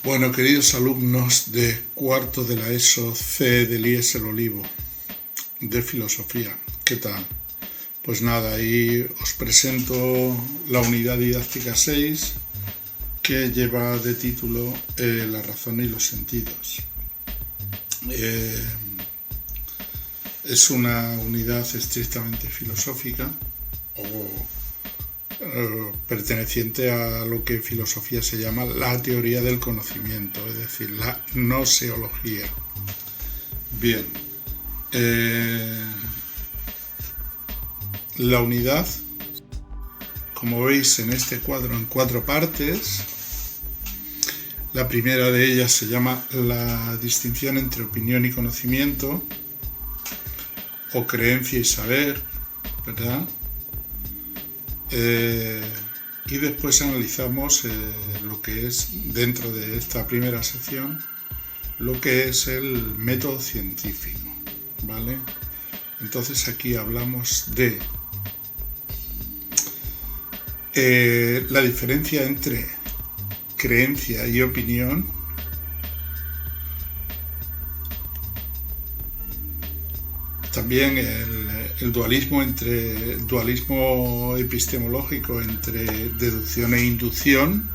Bueno, queridos alumnos de cuarto de la ESO C del IES El Olivo, de filosofía, ¿qué tal? Pues nada, ahí os presento la unidad didáctica 6, que lleva de título La razón y los sentidos. Es una unidad estrictamente filosófica o perteneciente a lo que en filosofía se llama la teoría del conocimiento, es decir, la gnoseología. Bien, la unidad, como veis en este cuadro, en 4 partes. La primera de ellas se llama la distinción entre opinión y conocimiento, o creencia y saber, ¿verdad? Y después analizamos lo que es, dentro de esta primera sección, lo que es el método científico, ¿vale? Entonces aquí hablamos de la diferencia entre creencia y opinión, también el dualismo epistemológico entre deducción e inducción,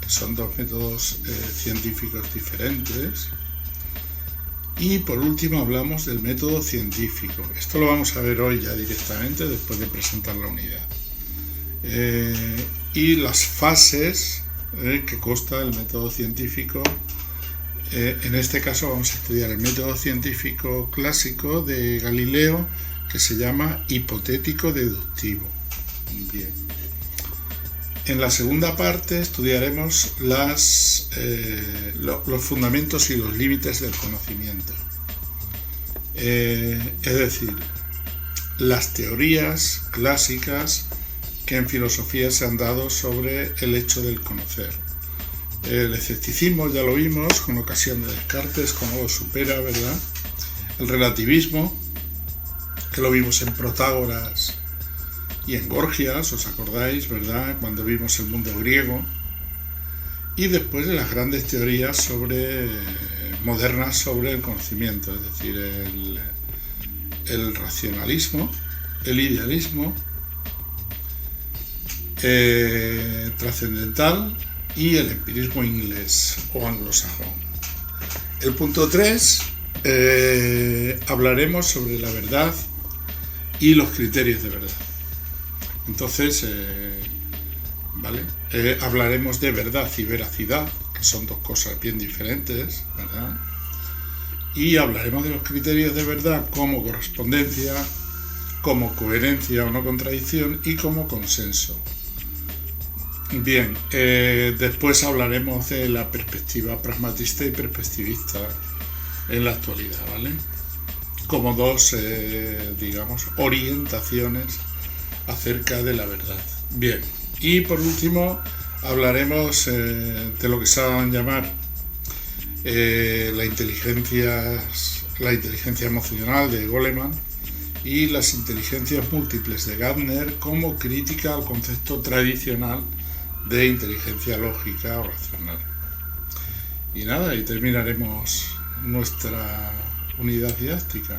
que son dos métodos científicos diferentes. Y por último hablamos del método científico. Esto lo vamos a ver hoy ya directamente después de presentar la unidad. Y las fases que consta el método científico. En este caso vamos a estudiar el método científico clásico de Galileo, que se llama hipotético deductivo. Bien. En la segunda parte estudiaremos los fundamentos y los límites del conocimiento. Es decir, las teorías clásicas que en filosofía se han dado sobre el hecho del conocer. El escepticismo ya lo vimos con ocasión de Descartes, cómo lo supera, ¿verdad? El relativismo, que lo vimos en Protágoras y en Gorgias, ¿os acordáis, verdad? Cuando vimos el mundo griego. Y después de las grandes teorías modernas sobre el conocimiento, es decir, el racionalismo, el idealismo, trascendental, y el empirismo inglés o anglosajón. El punto 3, hablaremos sobre la verdad y los criterios de verdad. Entonces, ¿vale? Hablaremos de verdad y veracidad, que son dos cosas bien diferentes, ¿verdad? Y hablaremos de los criterios de verdad como correspondencia, como coherencia o no contradicción y como consenso. Bien, después hablaremos de la perspectiva pragmatista y perspectivista en la actualidad, ¿vale? Como dos, digamos, orientaciones acerca de la verdad. Bien, y por último hablaremos de lo que se va a llamar la inteligencia emocional de Goleman y las inteligencias múltiples de Gardner como crítica al concepto tradicional de inteligencia lógica o racional. Y nada, y terminaremos nuestra unidad didáctica.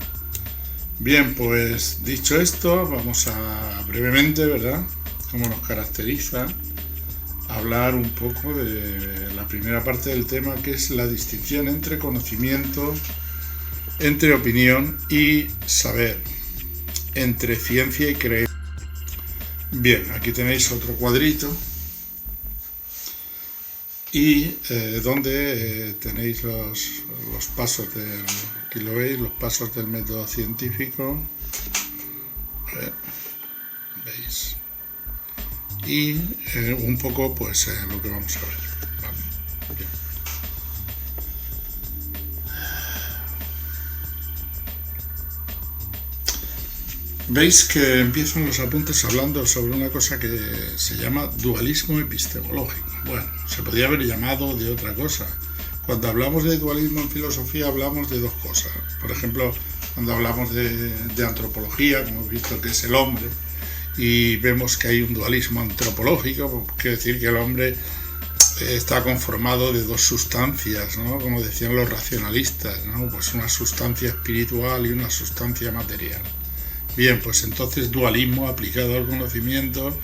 Bien, pues dicho esto, vamos a brevemente, ¿verdad?, como nos caracteriza, hablar un poco de la primera parte del tema, que es la distinción entre conocimiento, entre opinión y saber, entre ciencia y creencia. Bien, aquí tenéis otro cuadrito y donde tenéis los pasos aquí lo veis, los pasos del método científico, veis, y un poco pues lo que vamos a ver, ¿vale? Bien. Veis que empiezan los apuntes hablando sobre una cosa que se llama dualismo epistemológico. Bueno, se podría haber llamado de otra cosa. Cuando hablamos de dualismo en filosofía hablamos de dos cosas. Por ejemplo, cuando hablamos de antropología, como hemos visto que es el hombre, y vemos que hay un dualismo antropológico, quiere decir que el hombre está conformado de dos sustancias, ¿no? Como decían los racionalistas, ¿no? Pues una sustancia espiritual y una sustancia material. Bien, pues entonces dualismo aplicado al conocimiento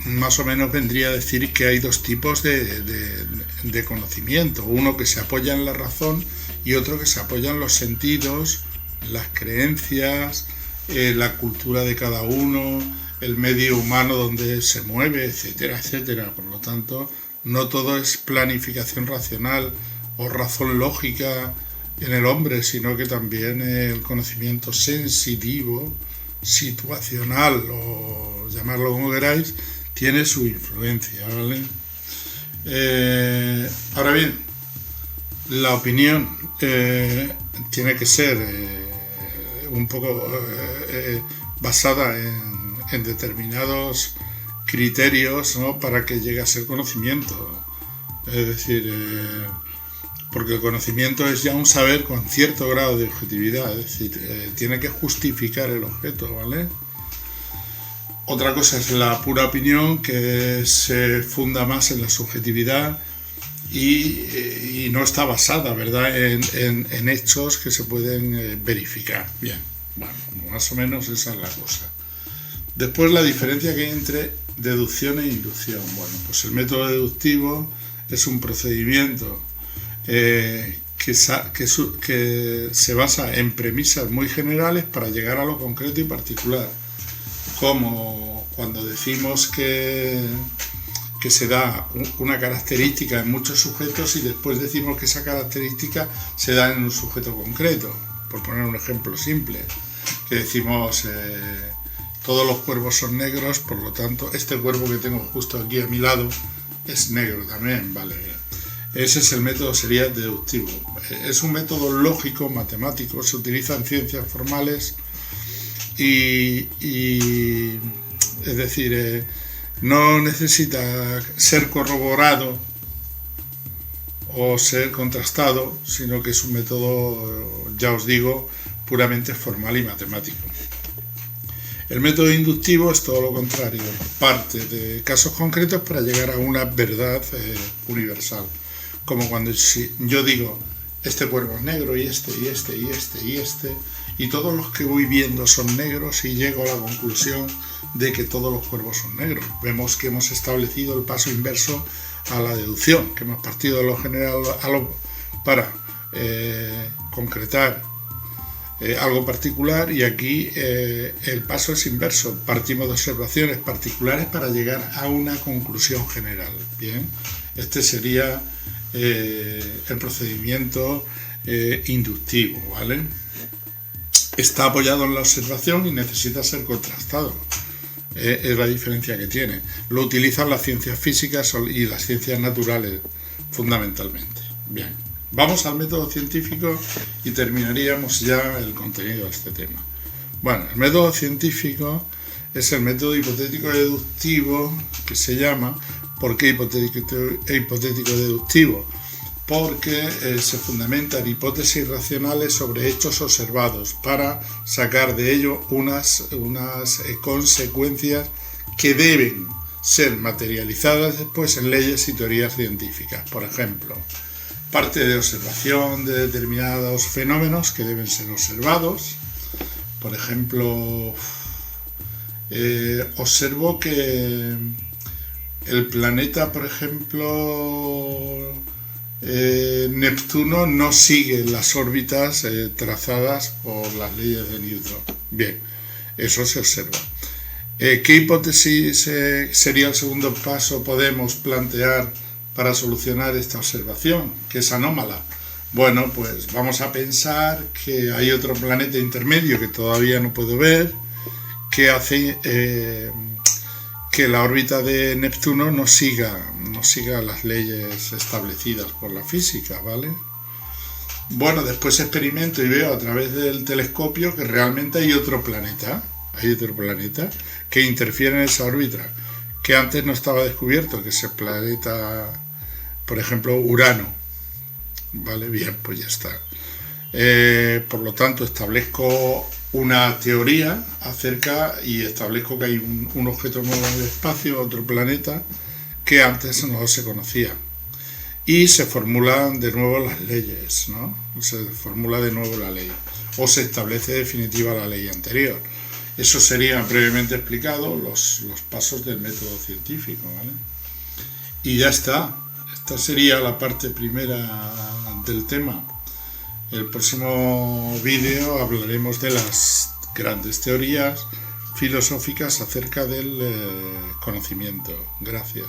más o menos vendría a decir que hay dos tipos de conocimiento, uno que se apoya en la razón y otro que se apoya en los sentidos, las creencias, la cultura de cada uno, el medio humano donde se mueve, etcétera, etcétera. Por lo tanto, no todo es planificación racional o razón lógica en el hombre, sino que también el conocimiento sensitivo, situacional o llamarlo como queráis, tiene su influencia, ¿vale? Ahora bien, la opinión tiene que ser un poco basada en determinados criterios, ¿no? Para que llegue a ser conocimiento. Es decir, porque el conocimiento es ya un saber con cierto grado de objetividad, es decir, tiene que justificar el objeto, ¿vale? Otra cosa es la pura opinión, que se funda más en la subjetividad y no está basada, ¿verdad?, en hechos que se pueden verificar. Bien, bueno, más o menos esa es la cosa. Después, la diferencia que hay entre deducción e inducción. Bueno, pues el método deductivo es un procedimiento que se basa en premisas muy generales para llegar a lo concreto y particular, como cuando decimos que se da una característica en muchos sujetos y después decimos que esa característica se da en un sujeto concreto. Por poner un ejemplo simple, que decimos todos los cuervos son negros, por lo tanto este cuervo que tengo justo aquí a mi lado es negro también, ¿vale? Ese es el método, sería deductivo. Es un método lógico, matemático, se utiliza en ciencias formales y es decir, no necesita ser corroborado o ser contrastado, sino que es un método, ya os digo, puramente formal y matemático. El método inductivo es todo lo contrario, parte de casos concretos para llegar a una verdad universal. Como cuando yo digo, este cuervo es negro y este, y este, y este, y este, y todos los que voy viendo son negros y llego a la conclusión de que todos los cuervos son negros. Vemos que hemos establecido el paso inverso a la deducción, que hemos partido de lo general para concretar algo particular, y aquí el paso es inverso, partimos de observaciones particulares para llegar a una conclusión general. Bien, este sería el procedimiento inductivo, ¿vale? Está apoyado en la observación y necesita ser contrastado. Es la diferencia que tiene. Lo utilizan las ciencias físicas y las ciencias naturales fundamentalmente. Bien, vamos al método científico y terminaríamos ya el contenido de este tema. Bueno, el método científico es el método hipotético deductivo, que se llama. ¿Por qué hipotético deductivo? Porque se fundamenta en hipótesis racionales sobre hechos observados para sacar de ello unas consecuencias que deben ser materializadas después en leyes y teorías científicas. Por ejemplo, parte de observación de determinados fenómenos que deben ser observados. Por ejemplo, observo que el planeta, por ejemplo, Neptuno no sigue las órbitas trazadas por las leyes de Newton. Bien, eso se observa. ¿Qué hipótesis sería el segundo paso podemos plantear para solucionar esta observación, que es anómala? Bueno, pues vamos a pensar que hay otro planeta intermedio que todavía no puedo ver, que hace que la órbita de Neptuno no siga las leyes establecidas por la física, ¿vale? Bueno, después experimento y veo a través del telescopio que realmente hay otro planeta que interfiere en esa órbita, que antes no estaba descubierto, que es el planeta, por ejemplo, Urano, ¿vale? Bien, pues ya está. Por lo tanto, establezco una teoría acerca y establezco que hay un objeto nuevo en el espacio, otro planeta, que antes no se conocían. Y se formulan de nuevo las leyes, ¿no? Se formula de nuevo la ley, o se establece definitiva la ley anterior. Eso sería brevemente explicado los pasos del método científico, ¿vale? Y ya está. Esta sería la parte primera del tema. El próximo vídeo hablaremos de las grandes teorías filosóficas acerca del conocimiento. Gracias.